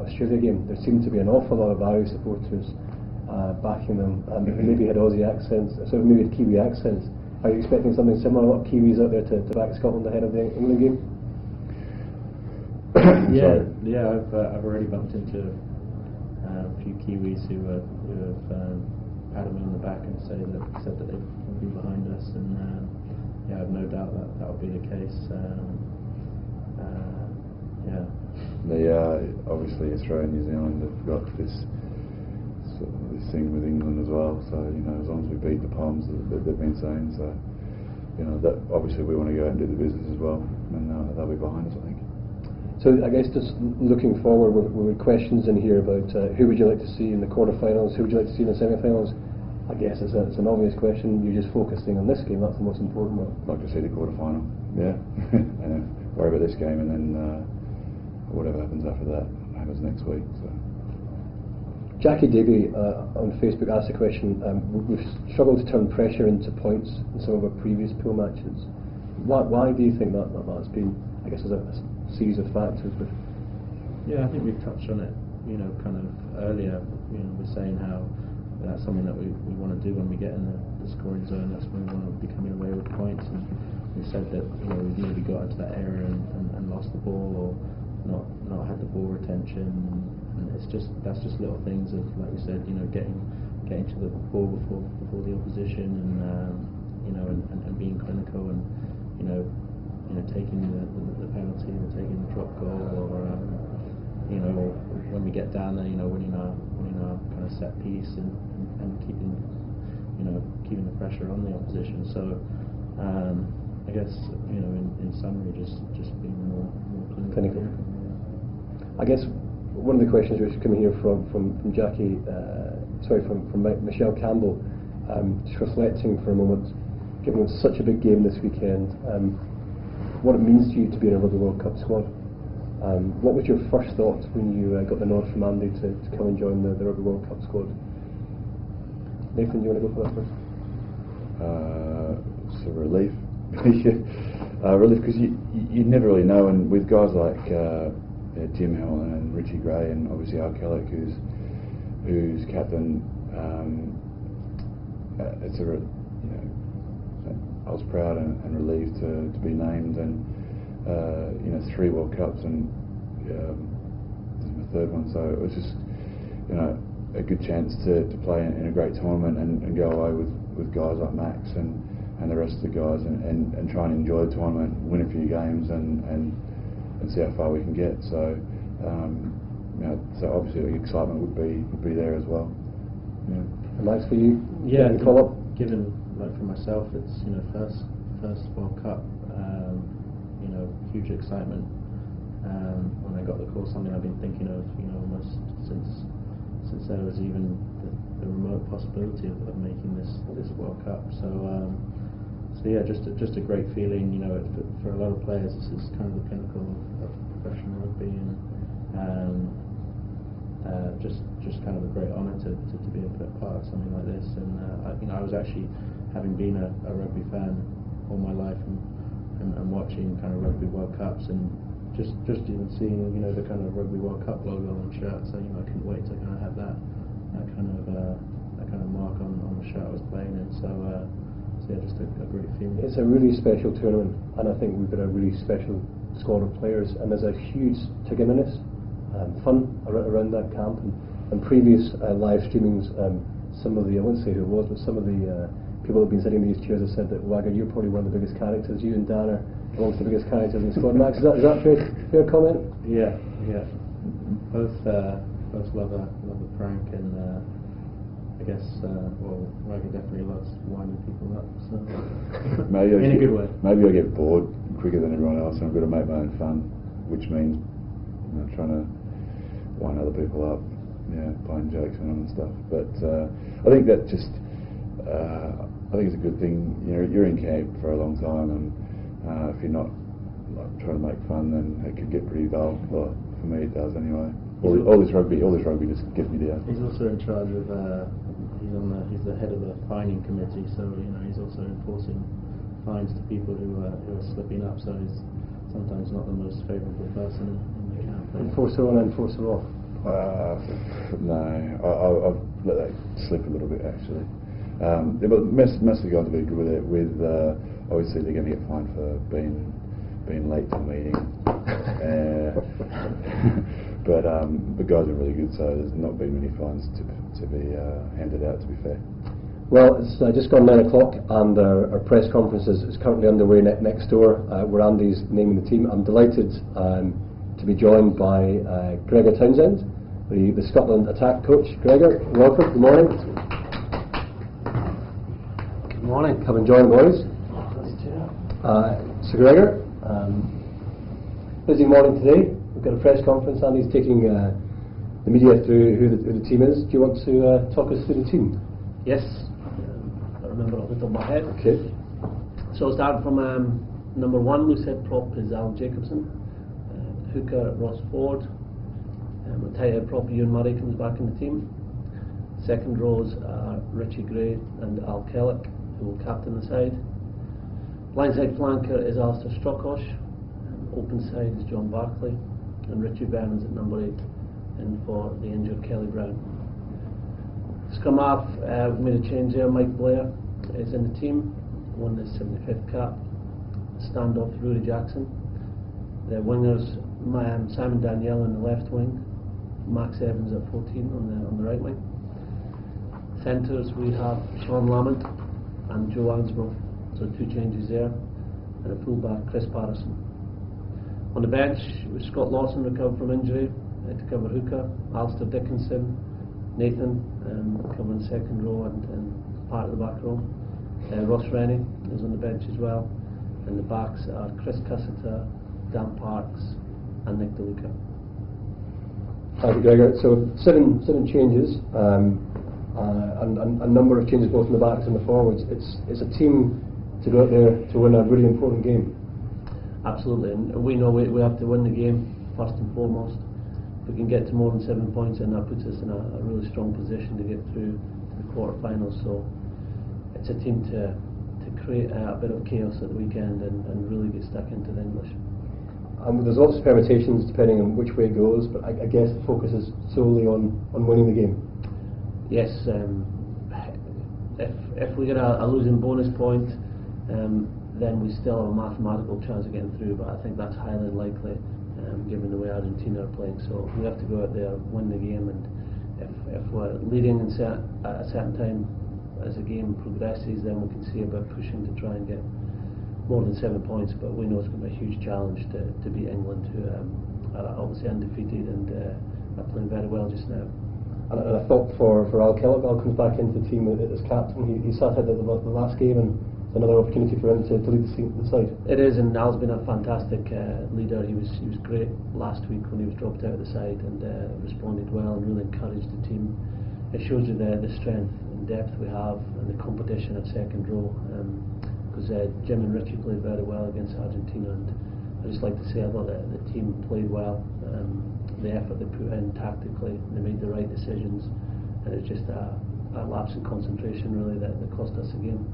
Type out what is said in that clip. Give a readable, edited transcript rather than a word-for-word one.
Australia game, there seemed to be an awful lot of Irish supporters backing them, and maybe had Aussie accents, so maybe had Kiwi accents. Are you expecting something similar? A lot of Kiwis out there to back Scotland ahead of the England game? Yeah. I've already bumped into a few Kiwis who have patted me on the back and said that they will be behind us, and I have no doubt that will be the case. Obviously Australia and New Zealand have got this thing with England as well. So as long as we beat the Poms that they've been saying, so that obviously we want to go out and do the business as well, and they'll be behind us, I think. So I guess just looking forward, with questions in here about who would you like to see in the quarterfinals, who would you like to see in the semi-finals. I guess it's an obvious question. You're just focusing on this game. That's the most important one. I'd like to see the quarterfinal, and worry about this game, and then whatever happens after that happens next week. So. Jackie Davey on Facebook asked a question. We've struggled to turn pressure into points in some of our previous pool matches. Why do you think that's been? I guess there's a series of factors. But I think we've touched on it. Kind of earlier. We're saying how that's something that we want to do when we get in the scoring zone. That's when we want to be coming away with points. And we said that we've maybe got into that area and lost the ball, or not had the ball retention. And that's just little things of, like we said, getting to the ball before the opposition, and being clinical, and taking the penalty, or taking the drop goal, or when we get down there, winning our kind of set piece, and keeping the pressure on the opposition. So I guess in summary, just being more clinical. I guess one of the questions which is coming here from Jackie, from Michelle Campbell, just reflecting for a moment, given it's such a big game this weekend, what it means to you to be in a Rugby World Cup squad. What was your first thought when you got the nod from Andy to come and join the Rugby World Cup squad? Nathan, do you want to go for that first? It's a relief. Relief, because you never really know, and with guys like Jim Howell and Richie Gray, and obviously Al Kellick, who's captain, I was proud and relieved to be named, and 3 World Cups, and this is my 3rd one, so it was just a good chance to play in a great tournament and go away with guys like Max and the rest of the guys, and try and enjoy the tournament, win a few games, and see how far we can get. So so obviously the excitement would be there as well. And Max, for you? Given like for myself, it's first World Cup, huge excitement. When I got the call, something I've been thinking of, almost since there was even the remote possibility of making this World Cup. So just a great feeling. For a lot of players, this is kind of the pinnacle of professional rugby, and just kind of a great honour to be a part of something like this. And I was actually, having been a rugby fan all my life, and watching kind of Rugby World Cups, and just even seeing the kind of Rugby World Cup logo on shirts. So I couldn't wait to kind of have that kind of mark on the shirt I was playing in. So just a great feeling. It's a really special tournament, and I think we've got a really special squad of players, and there's a huge togetherness, fun around that camp, and previous live streamings. Some of the, I won't say who it was, but some of the people who have been sitting in these chairs have said that, Wagga, you're probably one of the biggest characters. You and Dan are amongst the biggest characters in the squad. Max, is that fair comment? Yeah. Both love a prank, and I guess Wagga definitely loves winding people up. So maybe in a good way. Maybe I get bored quicker than everyone else, and I've got to make my own fun, which means trying to wind other people up, playing jokes on them and stuff. But I think that just. I think it's a good thing. You're in camp for a long time, and if you're not trying to make fun, then it could get pretty dull. Well, for me, it does anyway. All this rugby just gets me down. He's also in charge of. He's the head of the fining committee, so he's also enforcing fines to people who are slipping up. So he's sometimes not the most favourable person in the camp. Enforcer on, enforcer off. No, I've let that slip a little bit actually. But most of the guys have been good with it. Obviously they're going to get fined for being late to the meeting. But the guys are really good, so there's not been many fines to be handed out, to be fair. Well, it's just gone 9 o'clock, and our press conference is currently underway next door, where Andy's naming the team. I'm delighted to be joined by Gregor Townsend, the Scotland attack coach. Gregor, welcome. Good morning. Good morning. Come and join, boys. So Gregor, busy morning today. We've got a press conference. Andy's taking the media through who the team is. Do you want to talk us through the team? Yes. I remember off the top of my head. Okay. So starting from number 1, loosehead prop is Alan Jacobson. Hooker Ross Ford. Tight head prop Ewan Murray comes back in the team. Second rows are Richie Gray and Al Kellick, who will captain the side. Blindside flanker is Alistair Struckosh. Open side is John Barclay, and Richie Byrnes at number 8 in for the injured Kelly Brown. Scrum half, we've made a change there. Mike Blair is in the team, won the 75th cap. Standoff Rory Jackson. The wingers, Simon Danielle in the left wing, Max Evans at 14 on the right wing. Centres we have Sean Lamont and Joe Ansborough, so 2 changes there, and a fullback Chris Patterson. On the bench, with Scott Lawson recovered from injury to cover hooker, Alistair Dickinson, Nathan covering second row and part of the back row. Ross Rennie is on the bench as well, and the backs are Chris Cussiter, Dan Parks, and Nick DeLuca. Thank you, Gregor. So seven changes, and a number of changes both in the backs and the forwards. It's a team to go out there to win a really important game. Absolutely, and we know we have to win the game first and foremost. If we can get to more than 7 points, then that puts us in a really strong position to get through to the quarterfinals. So it's a team to create a bit of chaos at the weekend and really get stuck into the English. There's lots of permutations depending on which way it goes, but I guess the focus is solely on winning the game. Yes, if we get a losing bonus point, then we still have a mathematical chance of getting through, but I think that's highly unlikely given the way Argentina are playing. So we have to go out there, win the game, and if we're leading at a certain time as the game progresses, then we can see about pushing to try and get more than 7 points. But we know it's going to be a huge challenge to beat England, who are obviously undefeated and are playing very well just now. And I thought for Al Kellick, Al comes back into the team as captain. He sat out the last game, and it's another opportunity for him to lead the side. It is, and Al's been a fantastic leader. He was great last week when he was dropped out of the side and responded well and really encouraged the team. It shows you the strength and depth we have and the competition at second row, because Jim and Richie played very well against Argentina, and I just like to say I thought that the team played well. The effort they put in tactically, they made the right decisions, and it's just a lapse in concentration really that cost us the game.